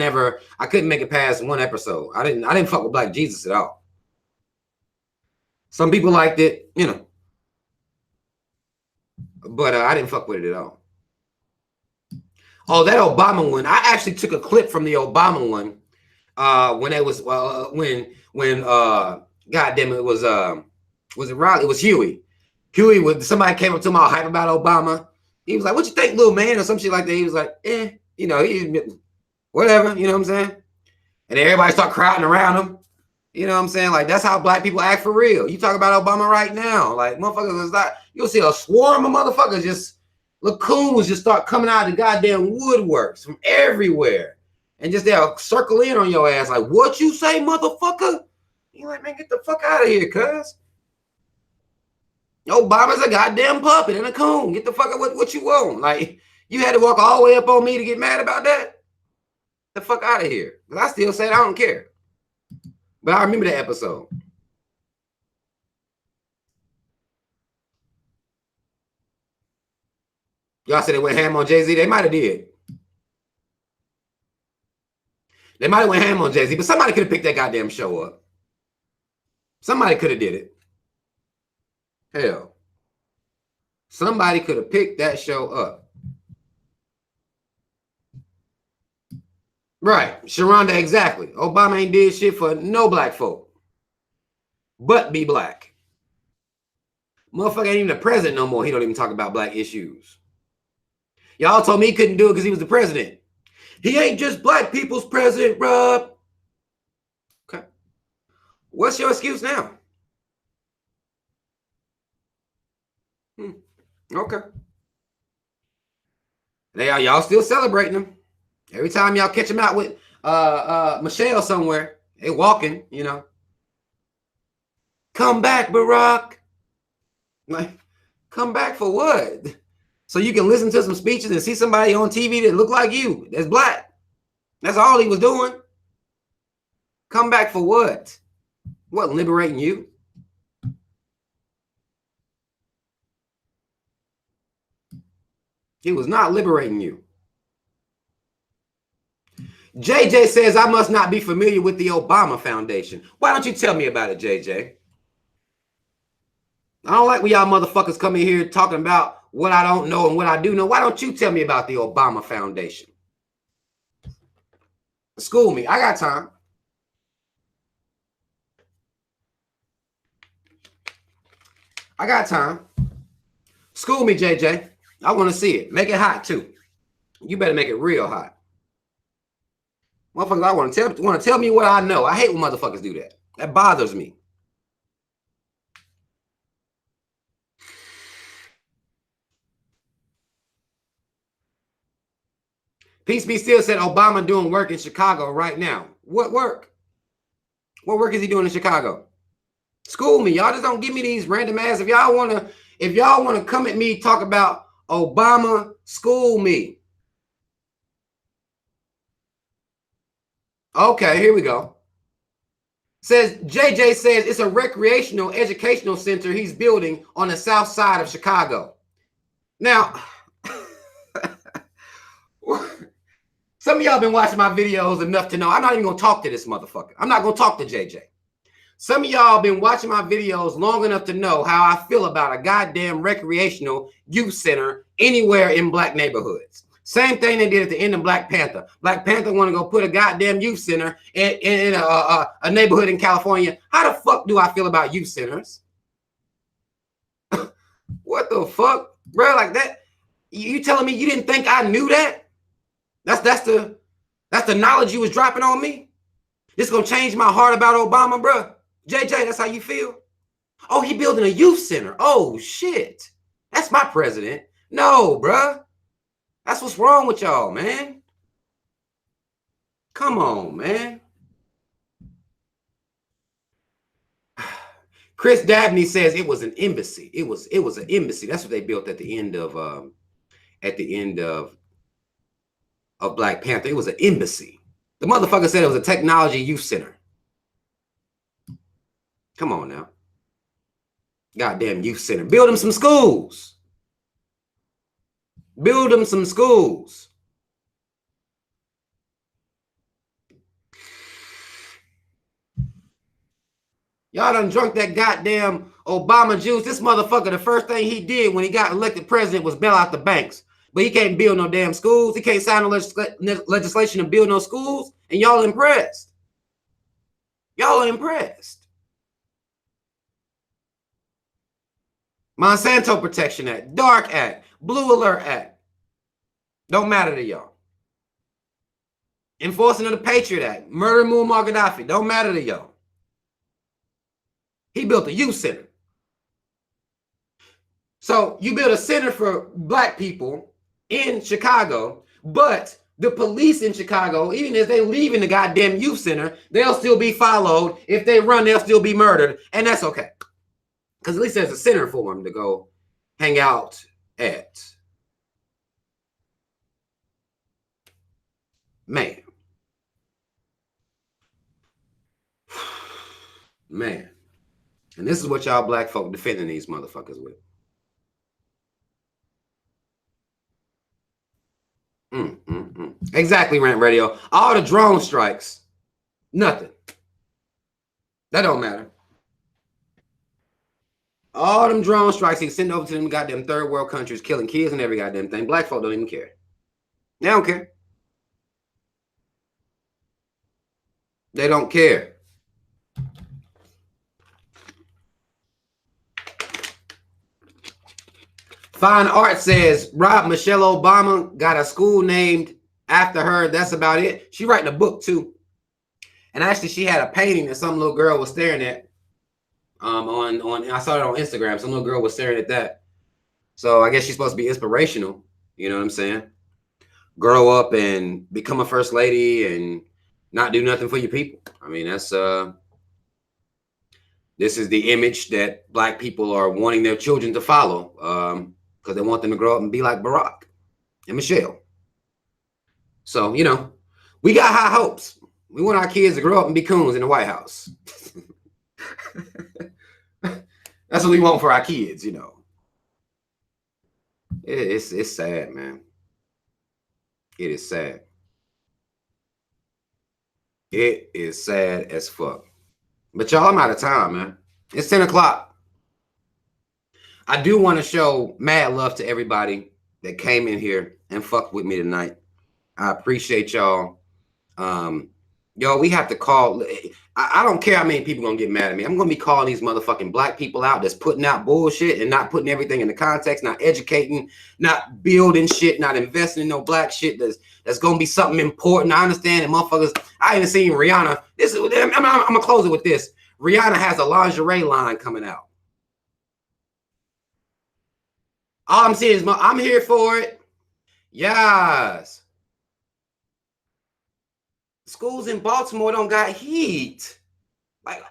couldn't make it past 1 episode. I didn't fuck with Black Jesus at all. Some people liked it, you know. But I didn't fuck with it at all. Oh, that Obama one. I actually took a clip from the Obama one when it was when goddamn it was it Riley? It was Huey. Huey was somebody came up to him all hype about Obama. He was like, "What you think, little man?" or some shit like that. He was like, you know, whatever, you know what I'm saying? And then everybody start crowding around him. You know what I'm saying? Like, that's how black people act for real. You talk about Obama right now. Like, motherfuckers is like, you'll see a swarm of motherfuckers just, lacoons just start coming out of the goddamn woodworks from everywhere. And just they'll circle in on your ass like, what you say, motherfucker? You're like, man, get the fuck out of here, cuz. Obama's a goddamn puppet and a coon. Get the fuck out what you want. Like, you had to walk all the way up on me to get mad about that? The fuck out of here. But I still said I don't care. But I remember that episode. Y'all said they went ham on Jay-Z. They might have did. They might have went ham on Jay-Z, but somebody could have picked that goddamn show up. Somebody could have did it. Hell. Somebody could have picked that show up. Right. Sharonda, exactly. Obama ain't did shit for no black folk. But be black. Motherfucker ain't even the president no more. He don't even talk about black issues. Y'all told me he couldn't do it because he was the president. He ain't just black people's president, Rob. Okay. What's your excuse now? Okay. Y'all still celebrating him. Every time y'all catch him out with Michelle somewhere, they walking, you know. Come back, Barack. Like, come back for what? So you can listen to some speeches and see somebody on TV that look like you, that's black. That's all he was doing. Come back for what? What, liberating you? He was not liberating you. JJ says, I must not be familiar with the Obama Foundation. Why don't you tell me about it, JJ? I don't like when y'all motherfuckers come in here talking about what I don't know and what I do know. Why don't you tell me about the Obama Foundation? School me. I got time. I got time. School me, JJ. I want to see it. Make it hot, too. You better make it real hot. Motherfuckers, I want to tell me what I know. I hate when motherfuckers do that. That bothers me. Peace be still said Obama doing work in Chicago right now. What work? What work is he doing in Chicago? School me. Y'all just don't give me these random ass. If y'all wanna come at me, talk about Obama, school me. Okay, here we go. Says JJ says it's a recreational educational center he's building on the south side of Chicago. Now, some of y'all been watching my videos enough to know I'm not even gonna talk to this motherfucker. I'm not gonna talk to JJ. Some of y'all been watching my videos long enough to know how I feel about a goddamn recreational youth center anywhere in black neighborhoods. Same thing they did at the end of Black Panther. Black Panther want to go put a goddamn youth center in a neighborhood in California. How the fuck do I feel about youth centers? What the fuck, bro? Like that? You telling me you didn't think I knew that? That's the knowledge you was dropping on me. This gonna change my heart about Obama, bro. JJ, that's how you feel? Oh, he building a youth center. Oh shit, that's my president. No, bro. That's what's wrong with y'all, man. Come on, man. Chris Dabney says it was an embassy. It was an embassy. That's what they built at the end of Black Panther. It was an embassy. The motherfucker said it was a technology youth center. Come on now. Goddamn youth center. Build them some schools. Build them some schools. Y'all done drunk that goddamn Obama juice. This motherfucker, the first thing he did when he got elected president was bail out the banks. But he can't build no damn schools. He can't sign no legislation to build no schools. And y'all impressed. Y'all are impressed. Monsanto Protection Act, Dark Act, Blue Alert Act. Don't matter to y'all. Enforcing of the Patriot Act, murder Muammar Gaddafi. Don't matter to y'all. He built a youth center. So you build a center for black people in Chicago, but the police in Chicago, even as they leave in the goddamn youth center, they'll still be followed. If they run, they'll still be murdered. And that's okay. Because at least there's a center for them to go hang out at. Man. Man. And this is what y'all black folk defending these motherfuckers with. Exactly, Rant Radio. All the drone strikes, nothing. That don't matter. All them drone strikes he send over to them goddamn third world countries, killing kids and every goddamn thing. Black folk don't even care. They don't care. They don't care. Fine Art says, Rob, Michelle Obama got a school named after her. That's about it. She writing a book too. And actually she had a painting that some little girl was staring at. I saw it on Instagram. Some little girl was staring at that. So I guess she's supposed to be inspirational. You know what I'm saying? Grow up and become a first lady and not do nothing for your people. I mean, that's this is the image that black people are wanting their children to follow. Because they want them to grow up and be like Barack and Michelle. So, you know, we got high hopes. We want our kids to grow up and be coons in the White House. That's what we want for our kids, you know. It's sad, man. It is sad. It is sad as fuck. But y'all, I'm out of time, man. It's 10 o'clock. I do want to show mad love to everybody that came in here and fucked with me tonight. I appreciate y'all. Yo, we have to call. I don't care how many people gonna get mad at me. I'm gonna be calling these motherfucking black people out that's putting out bullshit and not putting everything in the context, not educating, not building shit, not investing in no black shit that's gonna be something important. I understand that motherfuckers. I even seen Rihanna. I'm gonna close it with this. Rihanna has a lingerie line coming out. All I'm saying is, I'm here for it. Yes. Schools in Baltimore don't got heat. Like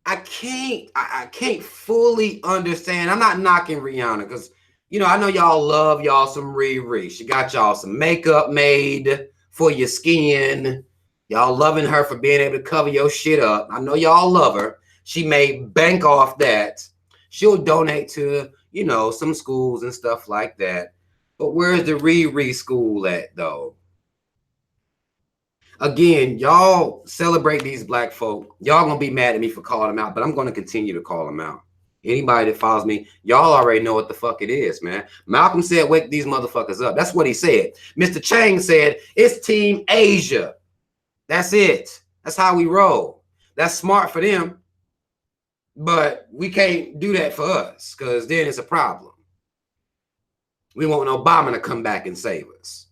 I can't fully understand. I'm not knocking Rihanna because you know I know y'all love y'all some Riri. She got y'all some makeup made for your skin. Y'all loving her for being able to cover your shit up. I know y'all love her. She made bank off that. She'll donate to, you know, some schools and stuff like that. But where's the Riri school at, though? Again, y'all celebrate these black folk. Y'all gonna be mad at me for calling them out, but I'm gonna continue to call them out. Anybody that follows me, y'all already know what the fuck it is, man. Malcolm said, wake these motherfuckers up. That's what he said. Mr. Chang said, it's Team Asia. That's it. That's how we roll. That's smart for them, but we can't do that for us because then it's a problem. We want Obama to come back and save us.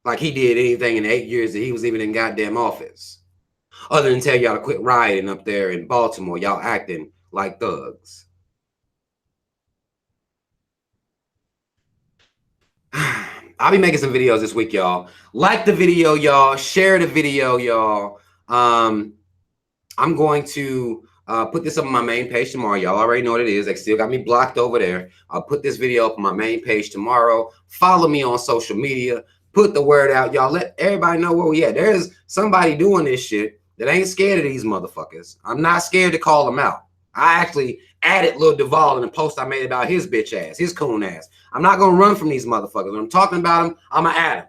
Like he did anything in the 8 years that he was even in goddamn office. Other than tell y'all to quit rioting up there in Baltimore. Y'all acting like thugs. I'll be making some videos this week, y'all. Like the video, y'all. Share the video, y'all. I'm going to put this up on my main page tomorrow. Y'all already know what it is. They still got me blocked over there. I'll put this video up on my main page tomorrow. Follow me on social media. Put the word out, y'all. Let everybody know where we at. There's somebody doing this shit that ain't scared of these motherfuckers. I'm not scared to call them out. I actually added Lil Duval in the post I made about his bitch ass, his coon ass. I'm not going to run from these motherfuckers. When I'm talking about them, I'm going to add them.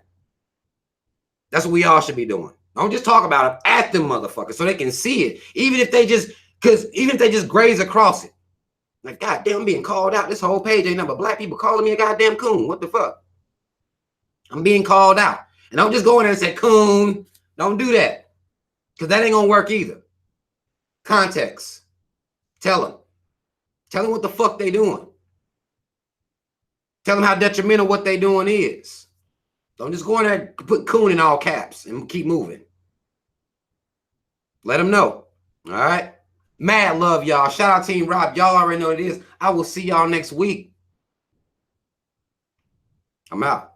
That's what we all should be doing. Don't just talk about them, at them motherfuckers so they can see it. Even if they just graze across it. Like, goddamn, I'm being called out. This whole page ain't nothing but black people calling me a goddamn coon. What the fuck? I'm being called out. And don't just go in there and say, coon. Don't do that. Because that ain't going to work either. Context. Tell them. Tell them what the fuck they doing. Tell them how detrimental what they doing is. Don't just go in there and put coon in all caps and keep moving. Let them know. All right. Mad love, y'all. Shout out Team Rob. Y'all already know what it is. I will see y'all next week. I'm out.